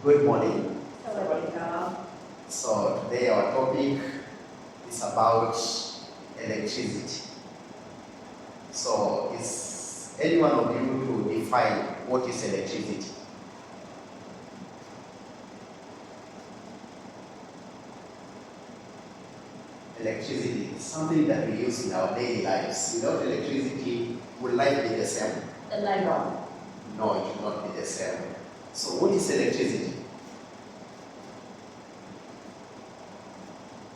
Good morning. Sawadika. So today our topic is about electricity. So is any one of you to define what is electricity? Electricity is something that we use in our daily lives. Without electricity, will life be the same? The light on. No, it will not be the same. So what is electricity?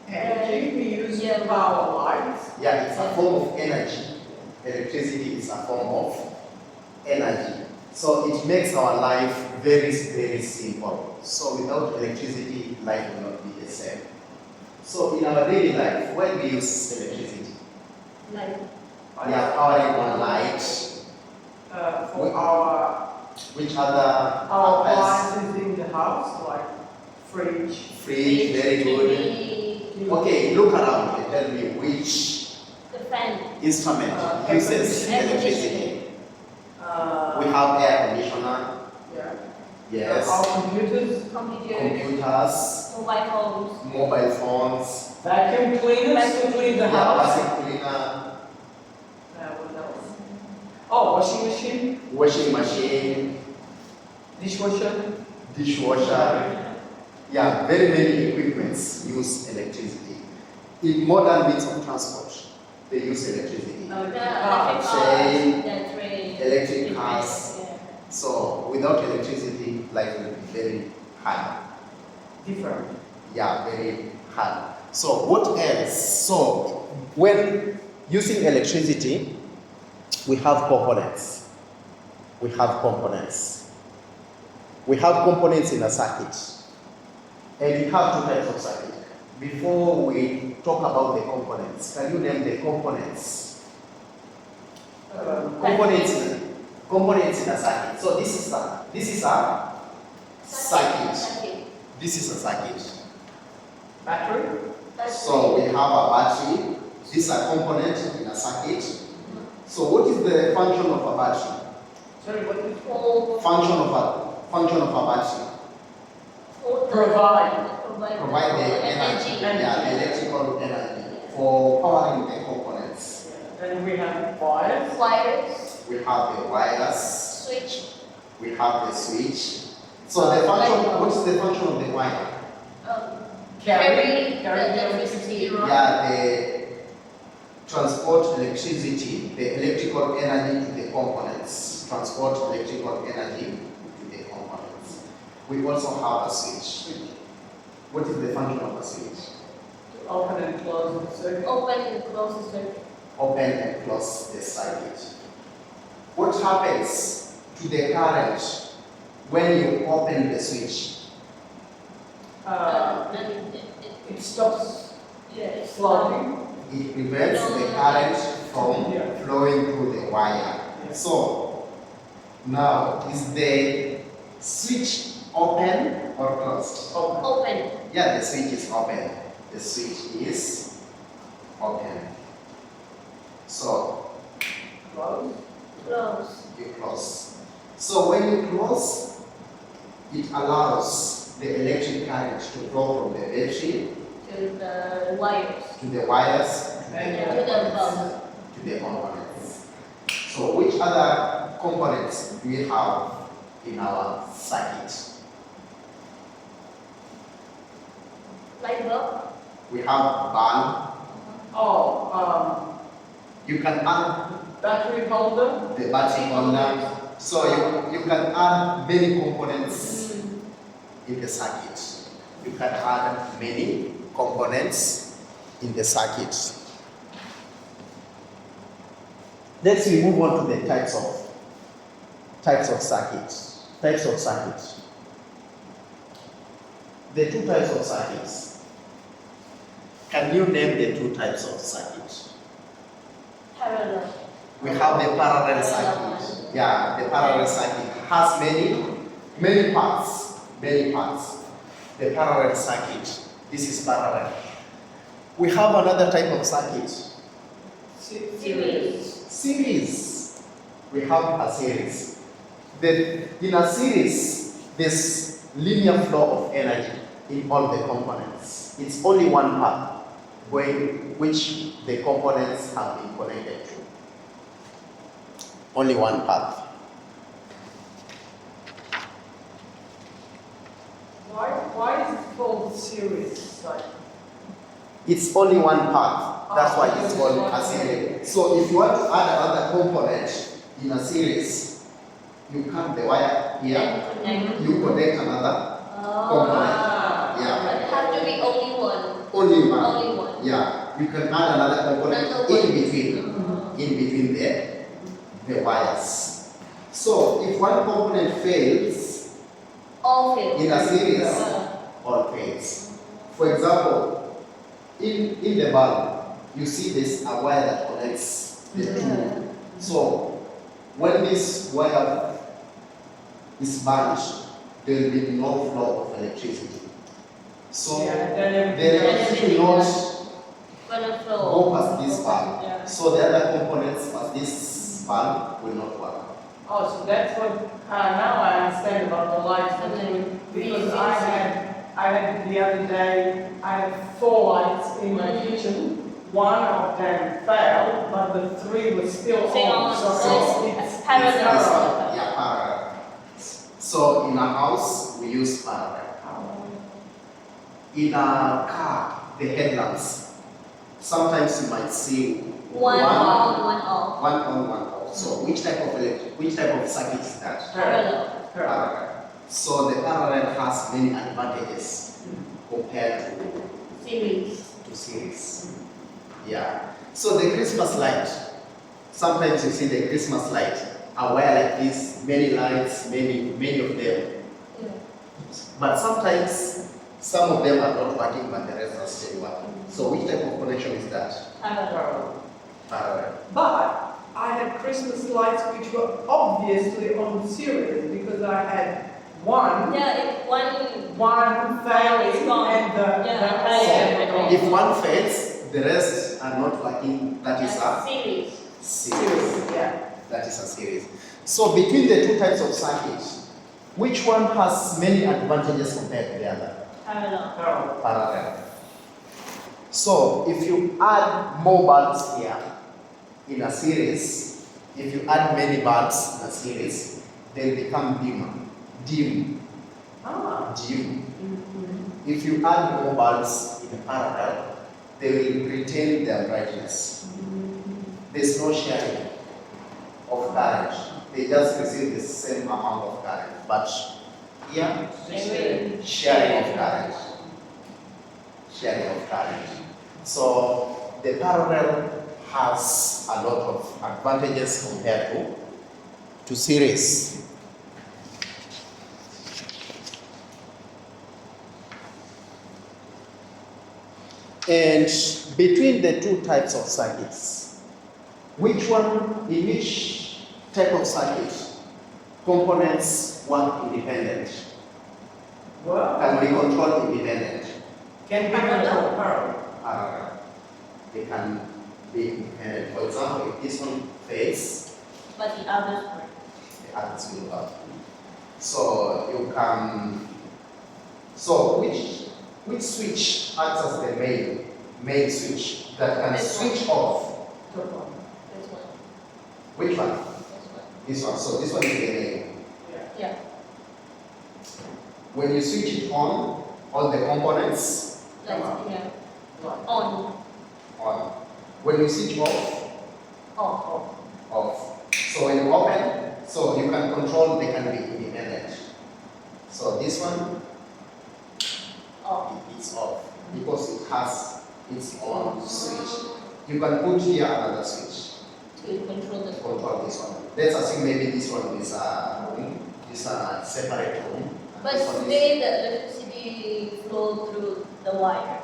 Energy we use to power lights. Yeah, it's a form of energy. Electricity is a form of energy. So it makes our life very, very simple. So without electricity, life will not be the same. So in our daily life, why do we use electricity? Light. We are powering on light. For our Which other appliances in the house, like fridge. Fridge, very good. Okay, look around and tell me which The fan. instrument Air uses conditioning. electricity. We have air conditioner, Yeah. yes, Our computers. Computer. computers, Mobile phones. mobile phones, Vacuum cleaners to clean the house. vacuum cleaner, What else? Oh, washing machine, washing machine, dishwasher. dishwasher. Yeah, very many equipments use electricity. In modern means of transport, they use electricity. The Electric electric cars. Train, cars. The train. electric cars. Yeah. So without electricity, life will be very hard. Different. Yeah, very hard. So what else? So when using electricity, we have components. We have components. We have components in a circuit. And we have two types of circuit. Before we talk about the components, can you name the components? Components in a circuit. So this is a circuit. Circuit. This is a circuit. Battery. So we have a battery. This is a component in a circuit. So what is the function of a battery? Sorry, what is Function of a battery. Provide the energy, yeah, the electrical energy for powering the components. Then we have wires. Wires. We have the wires. Switch. We have the switch. So the function. What is the function of the wire? Carry the electricity. Yeah, they transport electricity, the electrical energy to the components. Transport electrical energy to the components. We also have a switch. What is the function of a switch? Open and close the circuit. Open and close the circuit. Open and close the circuit. What happens to the current when you open the switch? Then It stops yes. flooding. It prevents the current from Yeah. flowing through the wire. Yeah. So now is the switch open or closed? Open. Open. Yeah, the switch is open. The switch is open. So Close. Close. you close. So when you close, it allows the electric current to flow from the battery To the wires. to the wires To the bulb. to the components. So which other components do we have in our circuit? Light bulb. We have bulb. Oh, You can add battery holder. the battery holder. So you can add many components in the circuit. You can add many components in the circuit. Let's we move on to the types of circuits. Types of circuits. The two types of circuits. Can you name the two types of circuits? Parallel. We have the parallel circuit. Yeah, the parallel circuit has many parts. The parallel circuit. This is parallel. We have another type of circuit. Series. Series. We have a series. In a series, this linear flow of energy in all the components. It's only one path which the components have been connected to. Only one path. Why is it called series? Like, It's only one path. That's why it's called a series. So if you want to add another component in a series, you cut the wire here, And connect. you connect another component. Yeah. But it has to be only one. Only one. Only one. Yeah. You can add another component Another in one. between. In between the wires. So if one component fails All fail. in a series, Uh, all fails. For example, in the bulb, you see this a wire that connects the two. So when this wire is burnt, there will be no flow of electricity. So yeah, then the electricity will not Gonna flow. go past this bulb. Yeah. So the other components past this bulb will not work. Oh, so that's what, now I understand about the lights. Because I had the other day, I had 4 lights in my kitchen. One of them failed, but the 3 were still on. So it's Parallel. This one, yeah, parallel. So in a house, we use parallel. In a car, the headlamps, sometimes you might see One on, one off. one on, one off. So which type of circuit is that? Parallel. Parallel. So the parallel has many advantages compared Series. to series. Yeah. So the Christmas light, sometimes you see the Christmas light, a wire like this, many lights, many of them. Yeah. But sometimes some of them are not working, but the rest are still working. So which type of connection is that? Parallel. Parallel. But I had Christmas lights which were obviously on series because I had one Yeah, if one failing It's gone. and the Yeah, other yeah. If one fails, the rest are not working. That is a series. series. Yeah. That is a series. So between the two types of circuits, which one has many advantages compared to the other? Parallel. Parallel. So if you add more bulbs here in a series, if you add many bulbs in a series, they'll become dimmer. Dim. Dim. If you add more bulbs in a parallel, they will retain their brightness. There's no sharing of current. They just receive the same amount of current. But here, sharing of current. Sharing of current. So the parallel has a lot of advantages compared to series. And between the two types of circuits, which one, in each type of circuit, components work independent? Well, Can we control independent? can be controlled parallel. They can be independent. For example, if this one fails, But the others are. the others will work. So you can. So which switch acts as the main switch that can This one. switch off? Top one. This one. Which one? This one. This one. So this one is the main. Yeah. When you switch it on, all the components Like, yeah. On. on. When you switch off, Off. off. So when you open, so you can control, they can be independent. So this one, Off. it's off because it has its own switch. You can put here another switch To control the to control this one. Let's assume maybe this one is a room, this a separate room. But This one is- still the electricity flow through the wire.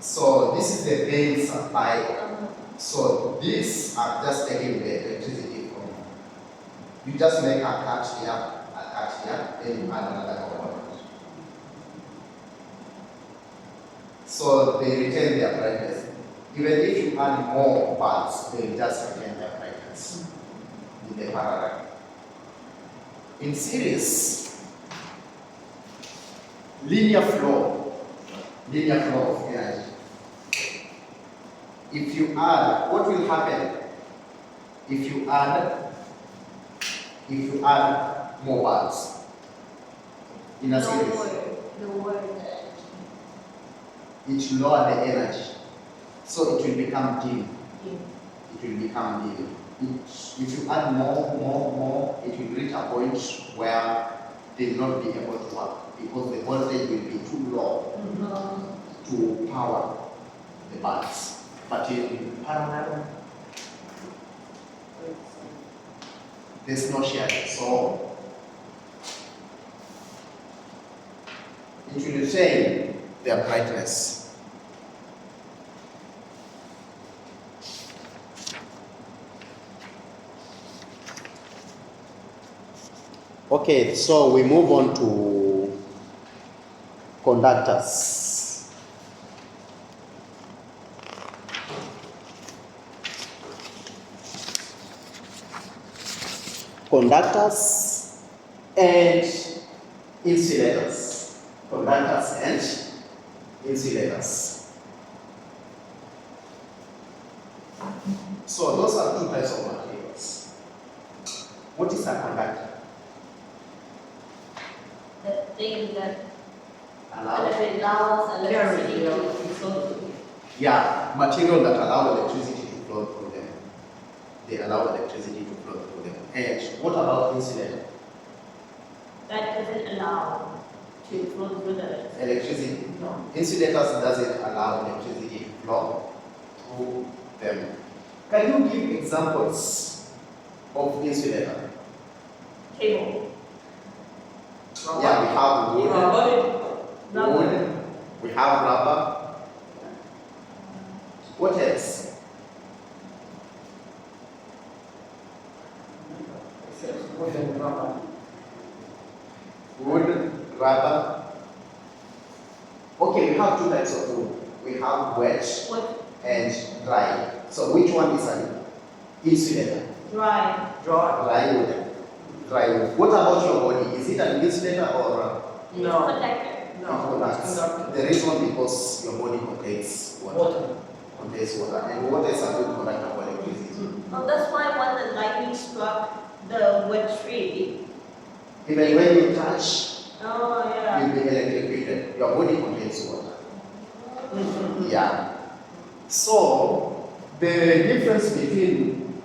So this is the main supply. Uh-huh. So these are just taking the electricity from. You just make a cut here, then you add another component. So they retain their brightness. Even if you add more parts, they just retain their brightness in the parallel. In series, linear flow of energy. If you add, what will happen if you add more bulbs in a series? Lower the energy. It will lower the energy, so it will become dim. Yeah. It will become dim. If you add more, it will reach a point where they will not be able to work because the voltage will be too low to power the bulbs. But in parallel, there's no sharing, so it will retain their brightness. Okay, so we move on to conductors. Conductors and insulators. Conductors and insulators. So those are two types of materials. What is a conductor? The thing that Allow? allows electricity Yeah. to flow through. Yeah, material that allow electricity to flow through them. They allow electricity to flow through them. And what about insulator? That doesn't allow to flow through the Electricity. No. Insulators doesn't allow electricity to flow through them. Can you give examples of insulator? cable. Yeah, we have wood, Rubber. wood, we have rubber. What else? Wood and rubber. Wood, rubber. Okay, we have two types of wood. We have wet What? and dry. So which one is an insulator? Dry. Dry. Dry wood. Dry wood. What about your body? Is it an insulator or No. Conductor. it No. conducts? Conductor. The reason because your body contains water. Water. Contains water, and water is a good conductor for electricity. Oh, that's why when the lightning struck the wood tree. Even when you touch, Oh, yeah. you'll be electrocuted. Your body contains water. Yeah. So the difference between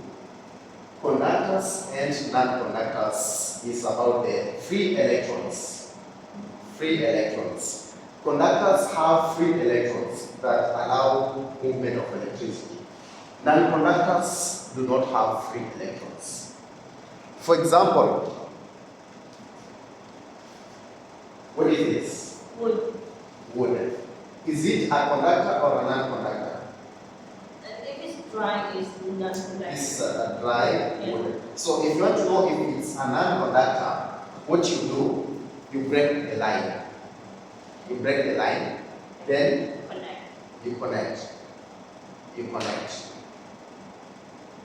conductors and non-conductors is about the free electrons. Free electrons. Conductors have free electrons that allow movement of electricity. Non-conductors do not have free electrons. For example, what is this? Wood. Wood. Is it a conductor or a non-conductor? If it's dry, it's non-conductor. It's a dry Yeah. wood. So if you want to know if it's a non-conductor, what you do, you break the line. You break the line, then Connect. you connect. You connect.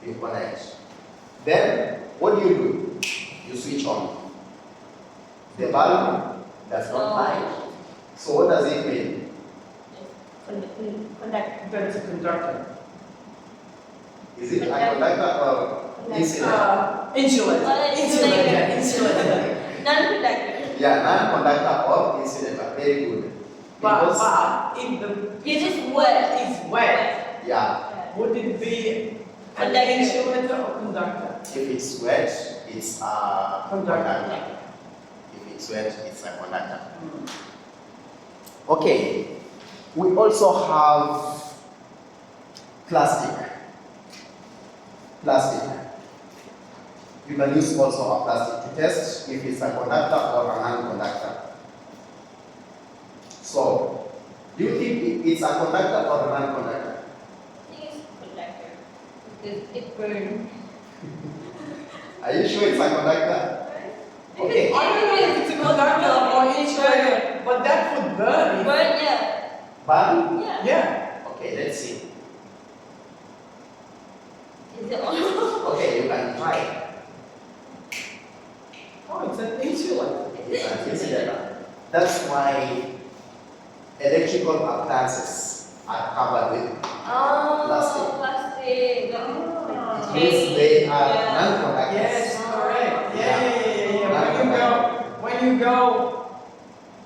You connect. Then what do? You switch on. The bulb does not light. So what does it mean? Conductor. That's a conductor. Is it a conductor or insulator? Insulator. Well, it's Insulator. Insulator. Non-conductor. Yeah, non-conductor or insulator. Very good. Because, But if the It is wood wet. is wet, yeah, would it be an Conductor. insulator or conductor? if it's wet, it's a Conductor. conductor. If it's wet, it's a conductor. Okay, we also have plastic. Plastic. You can use also a plastic to test if it's a conductor or a non-conductor. So, do you think it's a conductor or a non-conductor? I think it's conductor. Because it burns. Are you sure it's a conductor? Okay. I don't know if it's a conductor or insulator, but that would burn. Burn, yeah. But, Yeah. Yeah. okay, let's see. Is it on? Okay, you can try. Oh, it's an insulator. It's an insulator. That's why electrical appliances are covered with. Oh, Plastic. plastic. It means they are non-conductors. Yes, correct. Yeah. Yeah. When you go,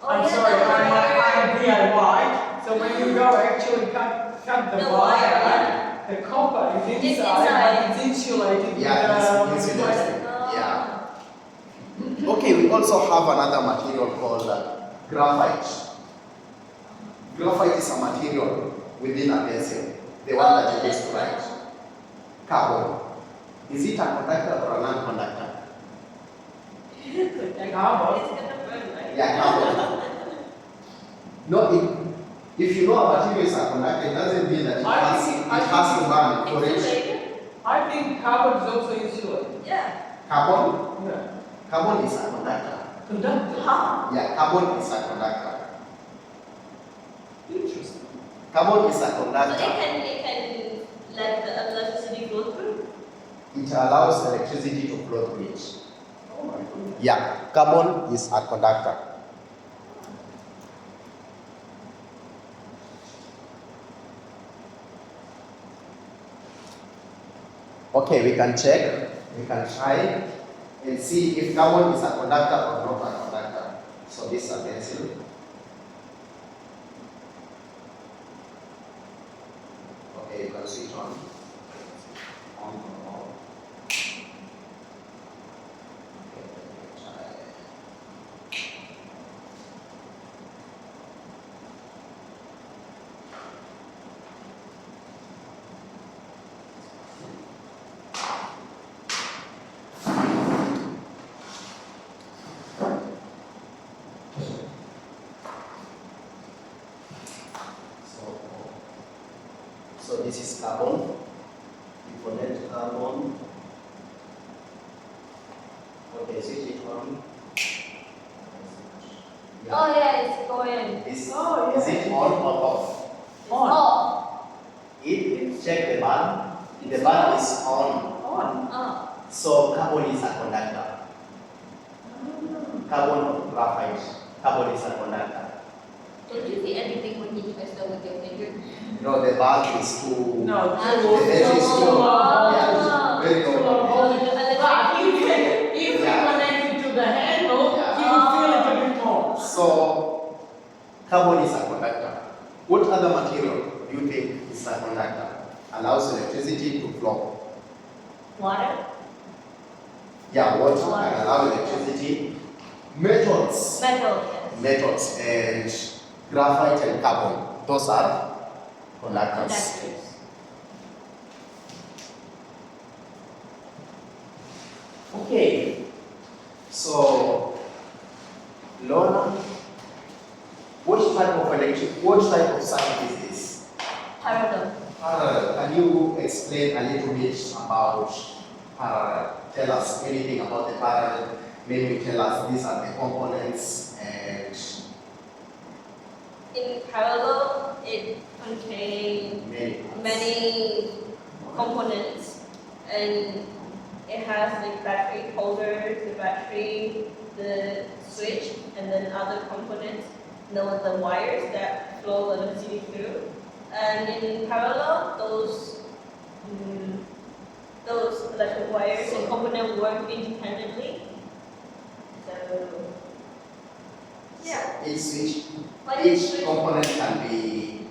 Oh, I'm yeah, sorry, the I'm wire. DIY. So when you go actually cut the The wire, wire, the copper is It's inside, inside. but it's insulated Yeah, with it's the insulated. Oh. Yeah. Okay, we also have another material called graphite. Graphite is a material within a pencil, the one that you use to write. Carbon. Is it a conductor or a non-conductor? Carbon. It's gonna burn, right? Yeah, carbon. No, if you know a material is a conductor, it doesn't mean that it has to burn for it. Insulated? I think carbon is also insulated. Yeah. Carbon? Yeah. Carbon is a conductor. Conductor. Huh? Yeah, carbon is a conductor. Interesting. Carbon is a So conductor. it can let the electricity flow through? It allows electricity to flow through it. Oh my goodness. Yeah, carbon is a conductor. Okay, we can check, we can try and see if carbon is a conductor or not a conductor. So this is a pencil. Okay, you can switch on. On or off. Okay, let me try. So this is carbon. You connect carbon. Okay, switch it on. Oh yeah, it's going. Oh, yeah. Is it on or off? It's On. off. Check the bulb. The bulb is on. On. Oh. So carbon is a conductor. Carbon or graphite. Carbon is a conductor. Don't you see anything when you twist it with your finger? No, the bulb is too. No, The battery is too. Ah. Yeah, very low. But if you connect it to the handle, you will feel it a bit more. So carbon is a conductor. What other material do you think is a conductor? Allows electricity to flow. Water? Yeah, water can allow electricity. Metals. Metal, yes. Metals and graphite and carbon. Those are conductors. Conductors. Okay. So, Laura, what type of circuit is this? Parallel. Can you explain a little bit about parallel? Tell us anything about the parallel. Maybe tell us these are the components and In parallel, it contains many components, and it has the battery holder, the battery, the switch, and then other components. And then with the wires that flow electricity through. And in parallel, those electric wires and components work independently. So, yeah. each Like a each switch. component can be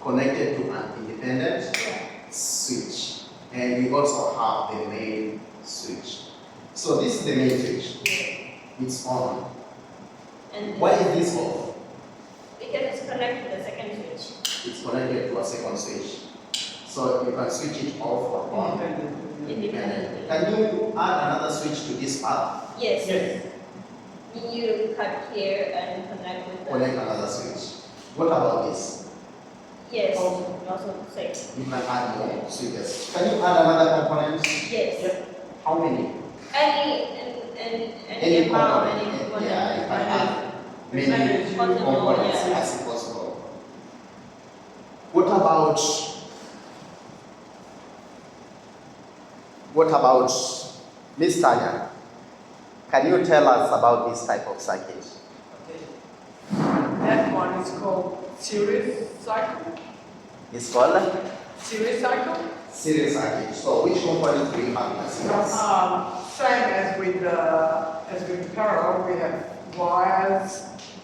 connected to an independent Yeah. switch. And we also have the main switch. So this is the main switch. It's on. And Why is this off? because it's connected to the second switch. It's connected to a second switch. So you can switch it off or on. Independently. Can you add another switch to this part? Yes. Yes. You cut here and connect with the. Connect another switch. What about this? Yes. Also. Also same. You can add more switches. Can you add another component? Yes. How many? Any amount, any component. Yeah, you can add many Possible, components yeah. as possible. What about Miss Tanya? Can you tell us about this type of circuit? Okay. That one is called series cycle. It's called Series cycle. series circuit. So which components do we have in a series? Same as with parallel, we have wires,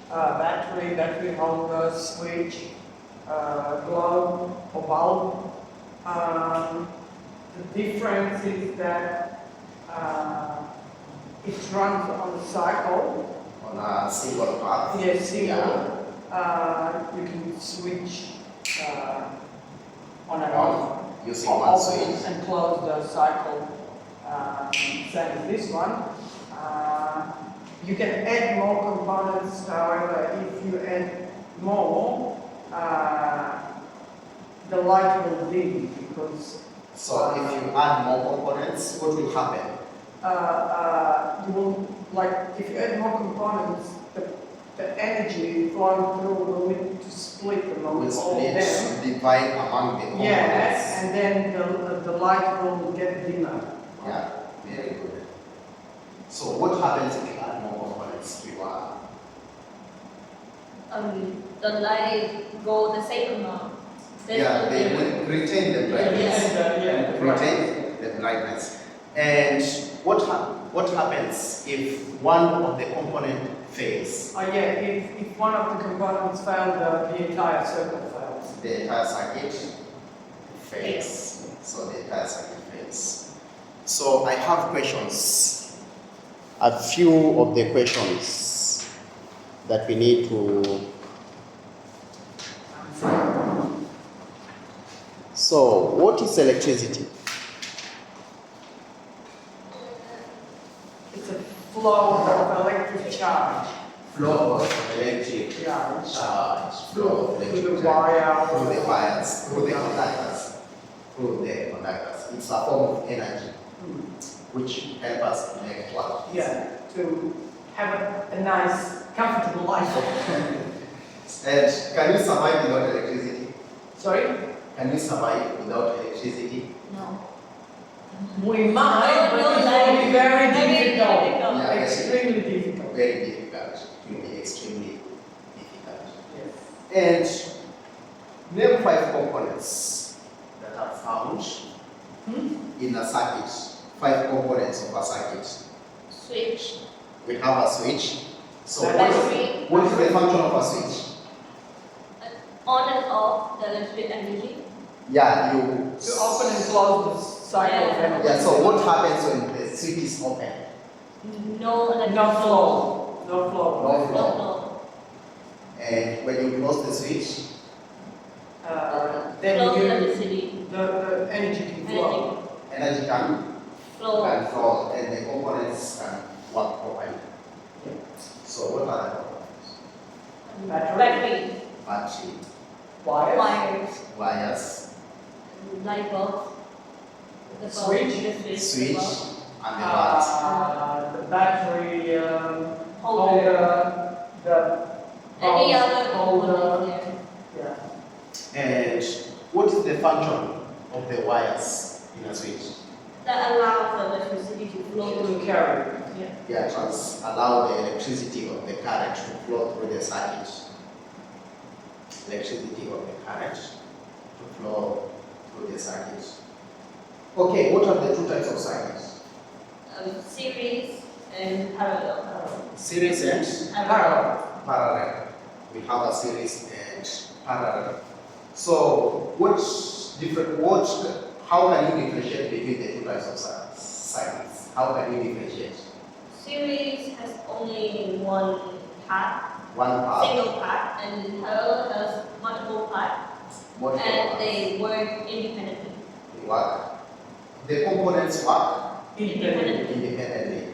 battery holder, switch, globe or bulb. The difference is that it runs on a cycle. On a single path. Yes, single. Yeah. You can switch on and On off. using one Open switch. and close the cycle, same as this one. You can add more components, however, if you add more, the light will dim because So if you add more components, what will happen? you will, like, if you add more components, the energy flowing through will need to split among Will all of them. split, divide among the components. Yes, and then the light will get dimmer. Yeah, very good. So what happens if you add more components to one? The light go the same amount. There's Yeah, no they difference. will retain the brightness. Retain the brightness. And what happens if one of the component fails? Oh yeah, if one of the components fail, the entire circuit fails. The entire circuit fails. So the entire circuit fails. So I have questions. A few of the questions that we need to. So, what is electricity? It's a flow of electric charge. Flow of electric Charge. charge. Flow of Through electric the charge. wire. Through the wires, through the conductors. Through the conductors. It's a form of energy which help us connect what? Yeah, to have a nice, comfortable life. And can you survive without electricity? Sorry? Can you survive without electricity? No. We might, No, but it like, will be very difficult. difficult. Yeah. Extremely difficult. Very difficult. It will be extremely difficult. Yes. And name 5 components that are found in a circuit. 5 components of a circuit. Switch. We have a switch. So Battery. what is the function of a switch? On and off the electric energy. Yeah, you. To open and close the cycle of energy. Yeah. So what happens when the switch is open? No electric No flow. No flow. No No flow. flow. And when you close the switch, Then Flow you, electricity. the energy can flow. energy can Flow. flow and the components can work properly. So what are the components? Battery. Battery, Wires. Wires. wires, Light bulb. The bulb, Switch. the switch, bulb. and the bat. The battery Holder. holder, the Any bulb other holder. component there. Yeah. And what is the function of the wires in a switch? That allows the electricity to flow To through. carry. Yeah, allow the electricity of the current to flow through the circuit. Electricity of the current to flow through the circuit. Okay, what are the 2 types of circuits? Series and parallel. Series and Parallel. parallel. We have a series and parallel. So, how can you differentiate between the 2 types of circuits? How can you differentiate? Series has only one path, One path, single path, and parallel has multiple paths, multiple and paths. they work independently. They work. The components work Independent. independently.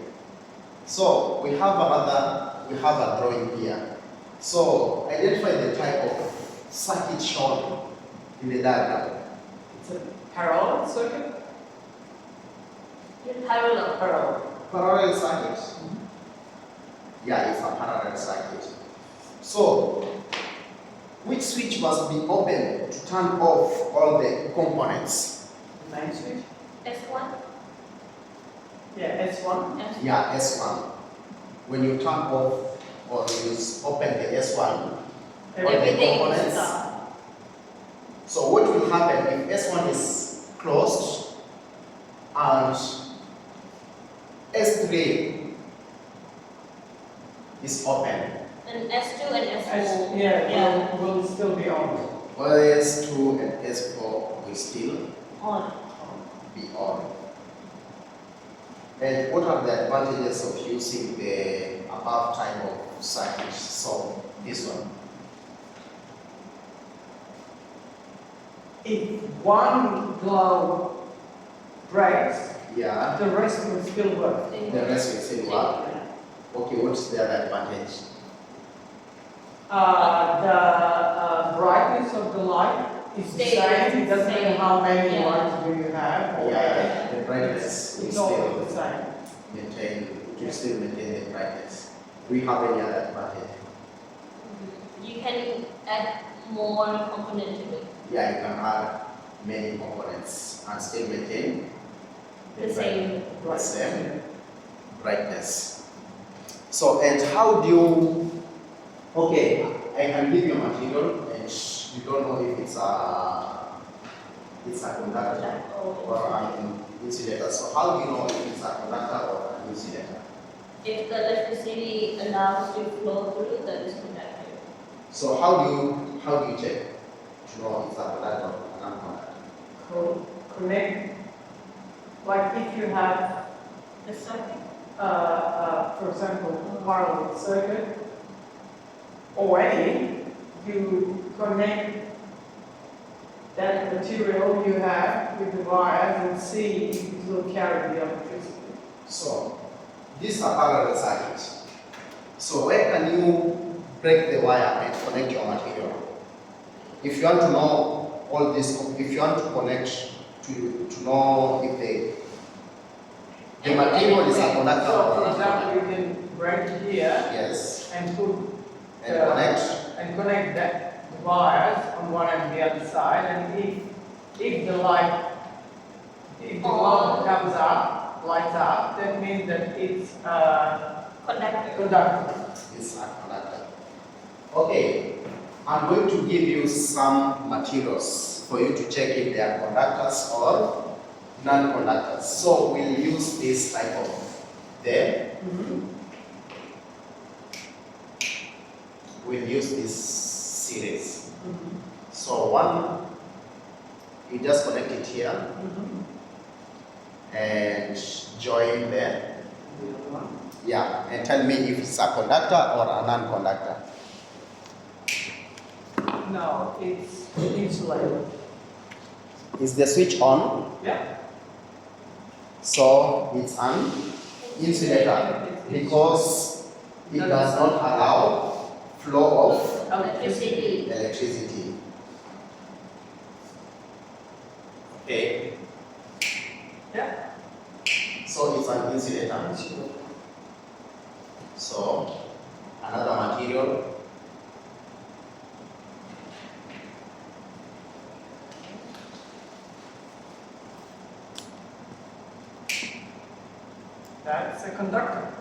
So we have a drawing here. So identify the type of circuit shown in the diagram. It's a parallel circuit. Parallel. Parallel. Parallel circuit. Yeah, it's a parallel circuit. So which switch must be open to turn off all the components? Main switch. S1. Yeah, S1. S1. Yeah, S1. When you turn off or you open the S1, Everything components. is stuck. So what will happen if S1 is closed and S3 is open? And S2 and S4. Yeah, will still be on. Well, S2 and S4 will still On. be on. And what are the advantages of using the above type of circuit? So this one. If one globe breaks, Yeah. the rest will still work. The rest will still work. Okay, what's the other advantage? The brightness of the light is the Stays same. It doesn't matter same. how many Yeah. lights do you have. or Yeah, the brightness will It's all still the same. maintain, it will still maintain the brightness. Do we have any other advantage? You can add more component to it. Yeah, you can add many components and still maintain The same. the same brightness. So, and how do you, okay, I can give you a material and you don't know if it's a conductor or an insulator. So how do you know if it's a conductor or an insulator? If the electricity allows to flow through, then it's conductor. So how do you check to know if it's a conductor or a non-conductor? Connect, like if you have, The circuit? for example, parallel circuit, or any, you connect that material you have with the wires and see if it will carry the electricity. So these are parallel circuits. So where can you break the wire and connect your material? If you want to know all this, if you want to connect to know if the material is a conductor So, or for not. example, you can break here Yes, and put and connect. and connect that the wires on one and the other side, and if the light, if the bulb comes up, lights up, that means that it's Conductor. conductor. It's a conductor. Okay, I'm going to give you some materials for you to check if they are conductors or non-conductors. So we'll use this type of them. We'll use this series. So one, you just connect it here and join there. Yeah, and tell me if it's a conductor or a non-conductor. No, it's insulated. Is the switch on? Yeah. So it's an insulator because it does not allow flow of Electricity. electricity. Okay. Yeah. So it's an insulator. So another material. That's a conductor.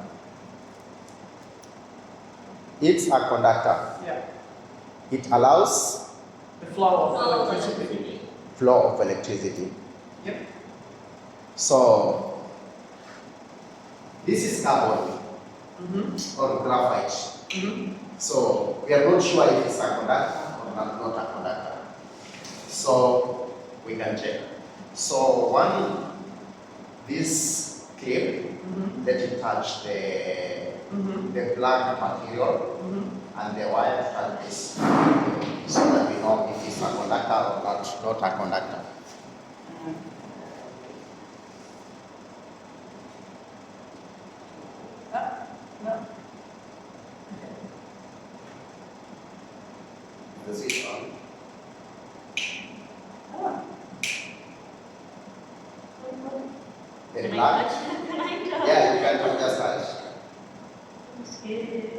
It's a conductor. Yeah. It allows The flow of Flow of electricity. electricity. flow of electricity. Yep. So this is carbon or graphite. So we are not sure if it's a conductor or not a conductor. So we can check. So one, this clip, let it touch the black material and the wire touch this, so that we know if it's a conductor or not a conductor. No. This is on. The Can I black. touch? Can I touch? Yeah, you can just touch. I'm scared.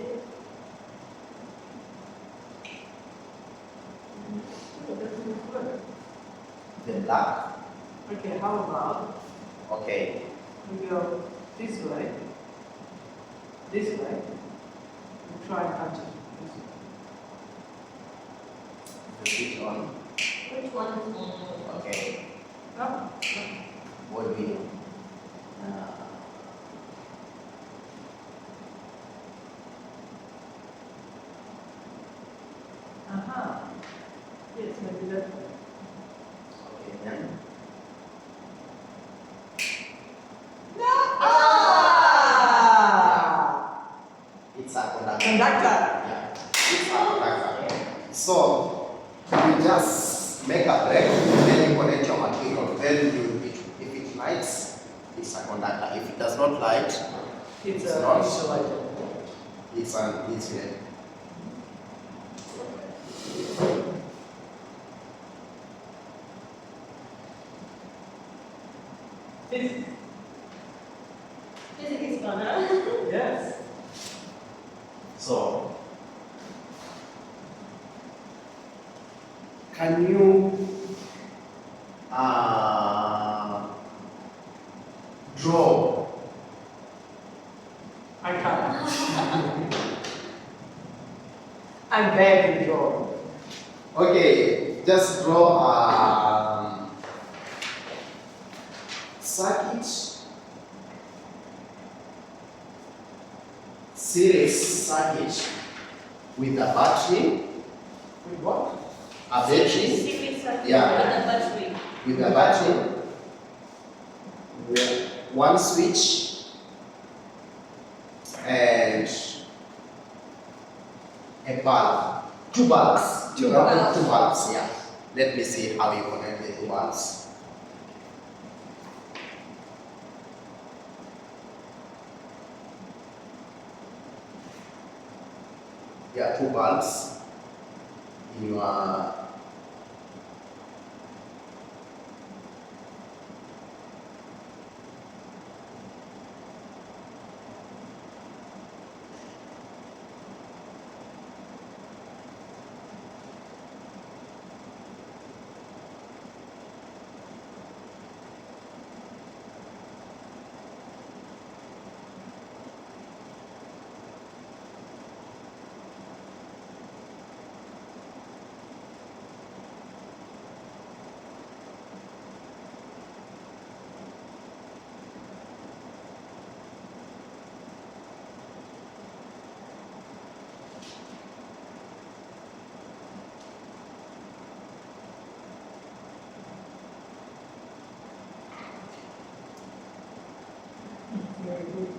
The black. Okay, how about Okay. we go this way, and try and touch it. Switch on. Which one is on? Okay. No? Would be. Uh-huh. Yes, maybe that. Okay, then. Ah! It's a conductor. Conductor. Yeah. It's a conductor. So, you just make a break, then you connect your material. Then if it lights, it's a conductor. If it does not light, It's It's a not. insulator. it's an insulator. Physics. Physics is gonna. Yes. So, can you draw? I can't. I'm bad in drawing. Okay, just draw a circuit, series circuit with a battery, With what? a battery, Series circuit Yeah. with a battery. with a battery, with one switch, and a bulb. Two bulbs. Two You have bulbs. two bulbs, yeah. Let me see how you connect the two bulbs. There are two bulbs in your Very good.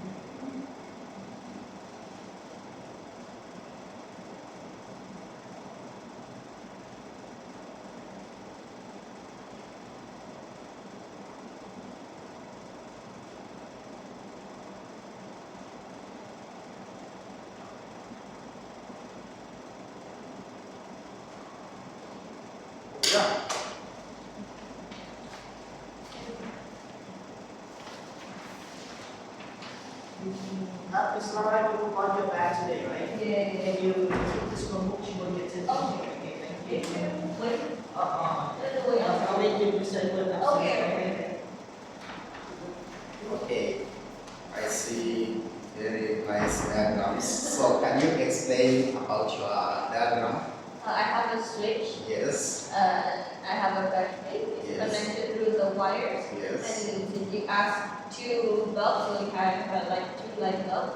yeah. It's not right to on your back today, right? Yeah. And you keep this one book, you will get to. Okay. Thank you. Wait. Wait, I'll make you recycle that. Okay. Okay, I see very nice diagrams. So can you explain about your diagram? I have a switch. Yes, I have a battery. It's Yes. connected through the wires. yes. And you ask two bulbs, so you have like two light bulbs,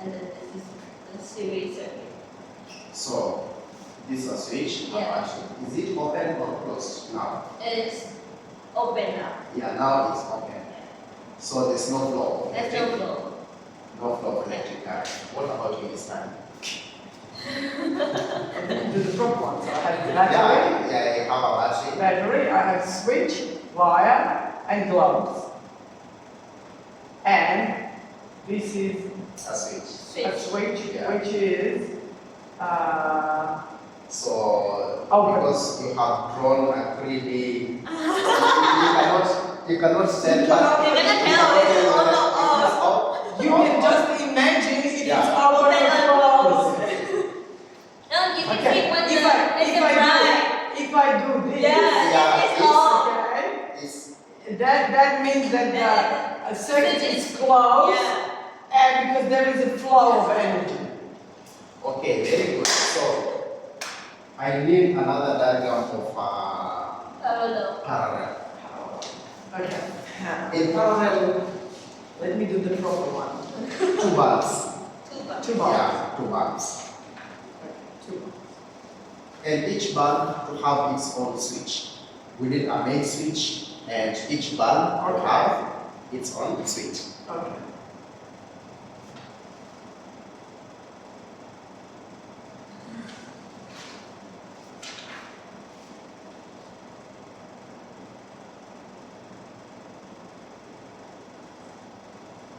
and then this is the series circuit. So this is a switch. Yeah. Battery. Is it open or closed now? It's open now. Yeah, now it's open. So there's no flow. of There's no electric- flow. No flow of electric current. What about you this time? Do the front one. So I have the battery, Yeah, you have a battery. battery, I have switch, wire, and gloves. And this is A switch. a Switch. switch, Yeah. which is So Open. because you have drawn a 3D, you cannot tell. You cannot- You're gonna tell it's on or off. you can just imagine if Yeah. it's open Open or and closed. No, you can Okay, see when if the I- it's if a I do- bright. If I do this, Yeah, Yeah, it's it's- off. okay, It's that means that the circuit is closed, Yeah. and because there is a flow of energy. okay, very good. So I need another diagram of Parallel. parallel. Okay. In parallel, Let me do the proper one. two bulbs. Two bars. Two bars. Yeah, two bulbs. Two bars. And each bulb to have its own switch. We need a main switch, and each bulb will Okay. have its own switch. Okay.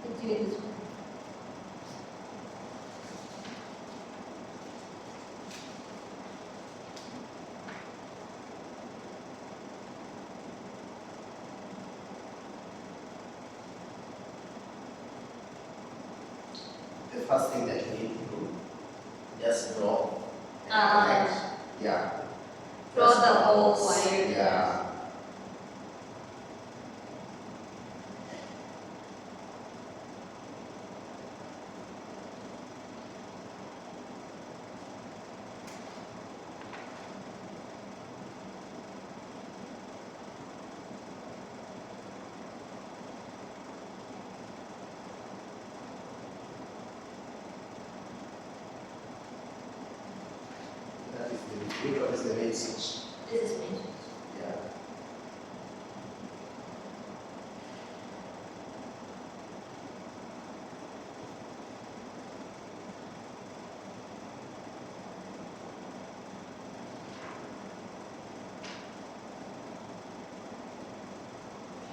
It's doing this one. The first thing that you need to do, just draw and Ah. connect. Yeah. Draw Just the whole wire. Yeah. That is the main switch. This is main. Yeah.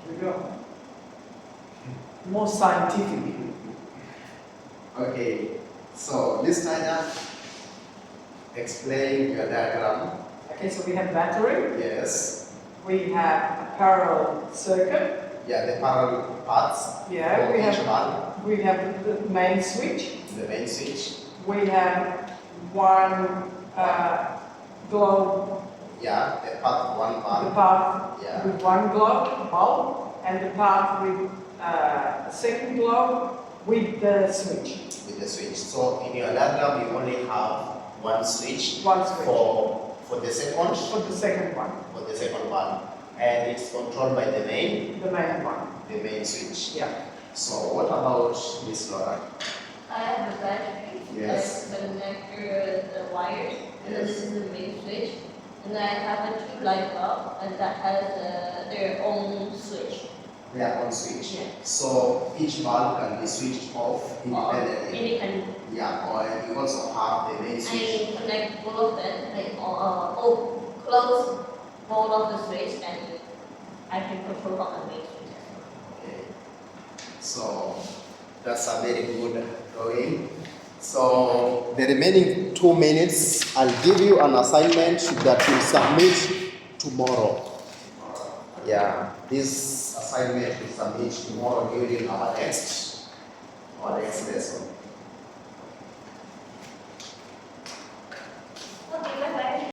Here we go. More scientific. Okay. So, Miss Tanya, explain your diagram. Okay, so we have battery, Yes. we have a parallel circuit, Yeah, the parallel parts. yeah, for we each have, bulb, we have the main switch, the main switch. we have one globe, Yeah, the part one the bulb. path Yeah. with one globe, bulb, and the path with a second globe with the switch, With the switch. So in your diagram, you only have one switch one switch for the second for the second one, bulb, and it's controlled by the main switch. yeah. So what about Miss Laura? I have a battery. Yes. That connect the wires. And then Yes. this is the main switch. And then I have a two light bulb, and that has their own switch. Their own switch. Yeah. So each bulb can be switched off independently. Independent. Yeah, or you also have the main switch. I connect both of them, like close both of the switch, and I can control from the main switch as well. Okay. So that's a very good drawing. So the remaining 2 minutes, I'll give you an assignment that you'll submit tomorrow. Yeah, this assignment will submit tomorrow during our next lesson.